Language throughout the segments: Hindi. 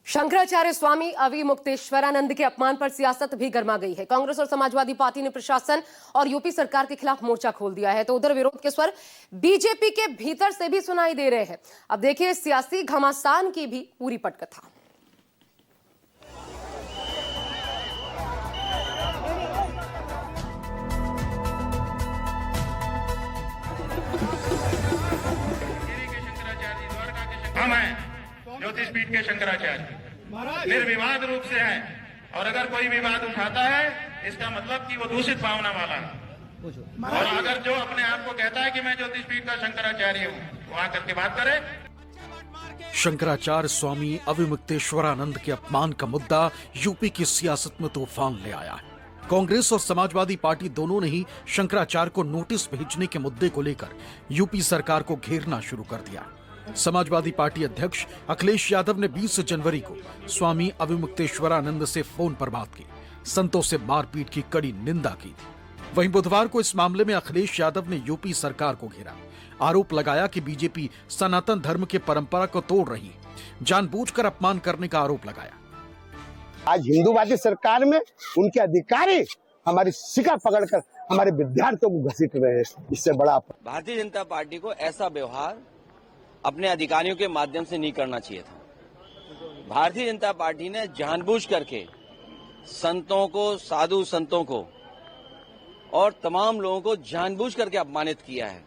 शंकराचार्य स्वामी अविमुक्तेश्वरानंद के अपमान पर सियासत भी गर्मा गई है। कांग्रेस और समाजवादी पार्टी ने प्रशासन और यूपी सरकार के खिलाफ मोर्चा खोल दिया है, तो उधर विरोध के स्वर बीजेपी के भीतर से भी सुनाई दे रहे हैं। अब देखिए सियासी घमासान की भी पूरी पटकथा। हम हैं ज्योतिष पीठ के शंकराचार्य, निर्विवाद रूप से है, और अगर कोई विवाद उठाता है इसका मतलब कि वो दूषित भावना वाला है। और अगर जो अपने आप को कहता है कि मैं ज्योतिष पीठ का शंकराचार्य हूँ, वो आकर के बात करे। शंकराचार्य स्वामी अविमुक्तेश्वरानंद के अपमान का मुद्दा यूपी की सियासत में तूफान ले आया है। कांग्रेस और समाजवादी पार्टी दोनों ने ही शंकराचार्य को नोटिस भेजने के मुद्दे को लेकर यूपी सरकार को घेरना शुरू कर दिया। समाजवादी पार्टी अध्यक्ष अखिलेश यादव ने 20 जनवरी को स्वामी अविमुक्तेश्वरानंद से फोन पर बात की, संतों से मारपीट की कड़ी निंदा की। वहीं बुधवार को इस मामले में अखिलेश यादव ने यूपी सरकार को घेरा, आरोप लगाया कि बीजेपी सनातन धर्म की परंपरा को तोड़ रही है, जानबूझकर अपमान करने का आरोप लगाया। आज हिंदूवादी सरकार में उनके अधिकारी हमारी शिकड़ पकड़कर हमारे विद्यार्थियों को घसीट रहे हैं। इससे बड़ा भारतीय जनता पार्टी को ऐसा व्यवहार अपने अधिकारियों के माध्यम से नहीं करना चाहिए था। भारतीय जनता पार्टी ने जानबूझ करके संतों को, साधु संतों को और तमाम लोगों को जानबूझ करके अपमानित किया है।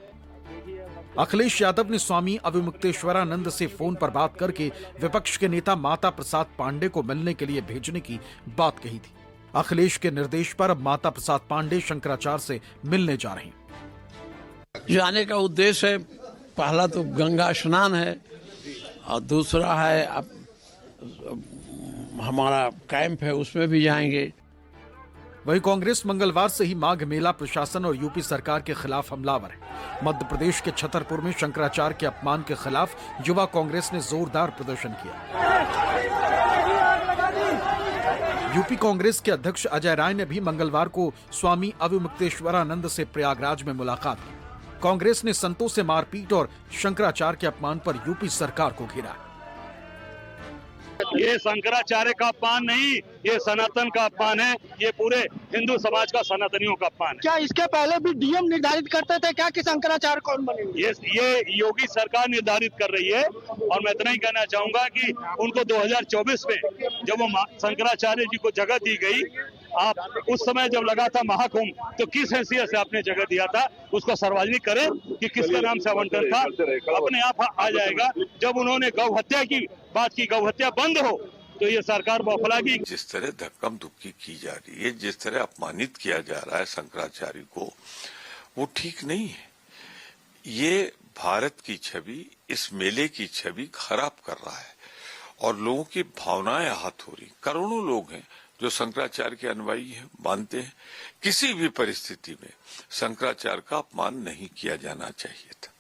अखिलेश यादव ने स्वामी अविमुक्तेश्वरानंद से फोन पर बात करके विपक्ष के नेता माता प्रसाद पांडे को मिलने के लिए भेजने की बात कही थी। अखिलेश के निर्देश पर अब माता प्रसाद पांडे शंकराचार्य से मिलने जा रहे हैं। जाने का उद्देश्य है, पहला तो गंगा स्नान है और दूसरा है अब हमारा कैंप है, उसमें भी जाएंगे। वहीं कांग्रेस मंगलवार से ही माघ मेला प्रशासन और यूपी सरकार के खिलाफ हमलावर है। मध्य प्रदेश के छतरपुर में शंकराचार्य के अपमान के खिलाफ युवा कांग्रेस ने जोरदार प्रदर्शन किया। यूपी कांग्रेस के अध्यक्ष अजय राय ने भी मंगलवार को स्वामी अविमुक्तेश्वरानंद से प्रयागराज में मुलाकात की। कांग्रेस ने संतों से मारपीट और शंकराचार्य के अपमान पर यूपी सरकार को घेरा। ये शंकराचार्य का अपमान नहीं, ये सनातन का अपमान है। ये पूरे हिंदू समाज का, सनातनियों का अपमान है। क्या इसके पहले भी डीएम निर्धारित करते थे क्या कि शंकराचार्य कौन बनेंगे? ये योगी सरकार निर्धारित कर रही है। और मैं इतना ही कहना चाहूंगा कि उनको 2024 में जब वो शंकराचार्य जी को जगह दी गई, आप उस समय जब लगा था महाकुंभ, तो किस हैसियत से आपने जगह दिया था, उसको सार्वजनिक करें कि किसका नाम से आवंटन था। अपने आप आ जाएगा। जब उन्होंने गौ हत्या की बात की, गौ हत्या बंद हो, तो ये सरकार बौखलागी। जिस तरह धक्कम धुक्की की जा रही है, जिस तरह अपमानित किया जा रहा है शंकराचार्य को, वो ठीक नहीं है। ये भारत की छवि, इस मेले की छवि खराब कर रहा है और लोगों की भावनाएं आहत हो रही। करोड़ों लोग हैं जो शंकराचार्य के अनुयायी हैं, मानते हैं किसी भी परिस्थिति में शंकराचार्य का अपमान नहीं किया जाना चाहिए था।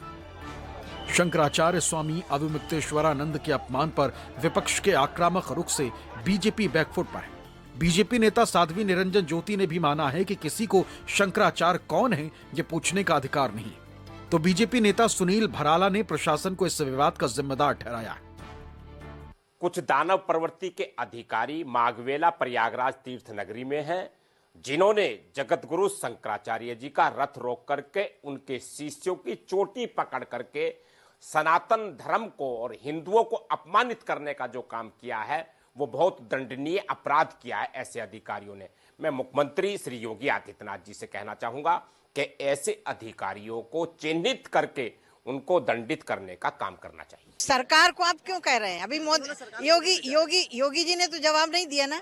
शंकराचार्य स्वामी अविमुक्तेश्वरानंद के अपमान पर विपक्ष के आक्रामक रुख से बीजेपी बैकफुट पर है। बीजेपी नेता साध्वी निरंजन ज्योति ने भी माना है कि किसी को शंकराचार्य कौन है ये पूछने का अधिकार नहीं। तो बीजेपी नेता सुनील भराला ने प्रशासन को इस विवाद का जिम्मेदार ठहराया। कुछ दानव प्रवृत्ति के अधिकारी माघवेला प्रयागराज तीर्थ नगरी में हैं, जिन्होंने जगत गुरु शंकराचार्य जी का रथ रोक करके उनके शिष्यों की चोटी पकड़ करके सनातन धर्म को और हिंदुओं को अपमानित करने का जो काम किया है, वो बहुत दंडनीय अपराध किया है ऐसे अधिकारियों ने। मैं मुख्यमंत्री श्री योगी आदित्यनाथ जी से कहना चाहूंगा कि ऐसे अधिकारियों को चिन्हित करके उनको दंडित करने का काम करना चाहिए। सरकार को आप क्यों कह रहे हैं? अभी योगी जी ने तो जवाब नहीं दिया ना।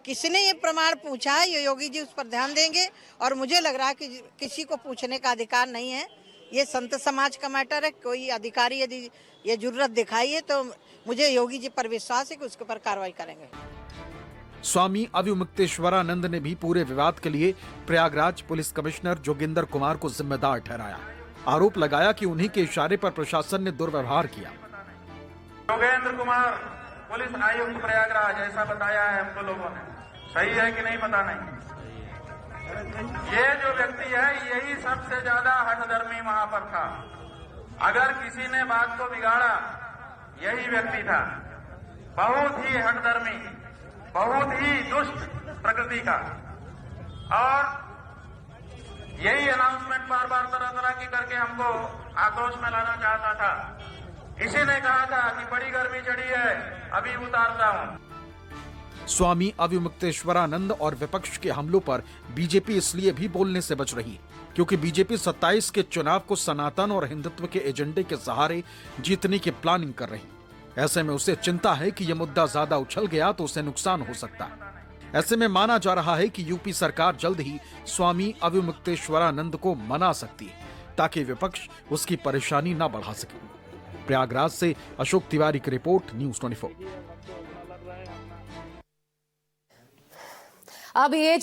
किसी ने ये प्रमाण पूछा है, ये योगी जी उस पर ध्यान देंगे। और मुझे लग रहा है कि किसी को पूछने का अधिकार नहीं है। ये संत समाज का मैटर है। कोई अधिकारी यदि ये जुर्रत दिखाई है तो मुझे योगी जी पर विश्वास है कि उसके ऊपर कार्रवाई करेंगे। स्वामी अविमुक्तेश्वरानंद ने भी पूरे विवाद के लिए प्रयागराज पुलिस कमिश्नर जोगिंदर कुमार को जिम्मेदार ठहराया। आरोप लगाया कि उन्हीं के इशारे पर प्रशासन ने दुर्व्यवहार किया। जोगेंद्र कुमार पुलिस आयुक्त प्रयागराज, ऐसा बताया है हमको लोगों ने। सही है कि नहीं पता नहीं। ये जो व्यक्ति है यही सबसे ज्यादा हठधर्मी वहां पर था। अगर किसी ने बात को बिगाड़ा यही व्यक्ति था। बहुत ही हठधर्मी, बहुत ही दुष्ट प्रकृति का, और यही अनाउंसमेंट बार बार तरह तरह की करके हमको आक्रोश में लाना चाहता था। इसी ने कहा था कि बड़ी गर्मी चढ़ी है, अभी उतारता हूं। स्वामी अविमुक्तेश्वरानंद और विपक्ष के हमलों पर बीजेपी इसलिए भी बोलने से बच रही क्योंकि बीजेपी 27 के चुनाव को सनातन और हिंदुत्व के एजेंडे के सहारे जीतने की प्लानिंग कर रही। ऐसे में उसे चिंता है कि यह मुद्दा ज्यादा उछल गया तो उसे नुकसान हो सकता है। ऐसे में माना जा रहा है कि यूपी सरकार जल्द ही स्वामी अविमुक्तेश्वरानंद को मना सकती है ताकि विपक्ष उसकी परेशानी न बढ़ा सके। प्रयागराज से अशोक तिवारी की रिपोर्ट, न्यूज़ 24। अब ये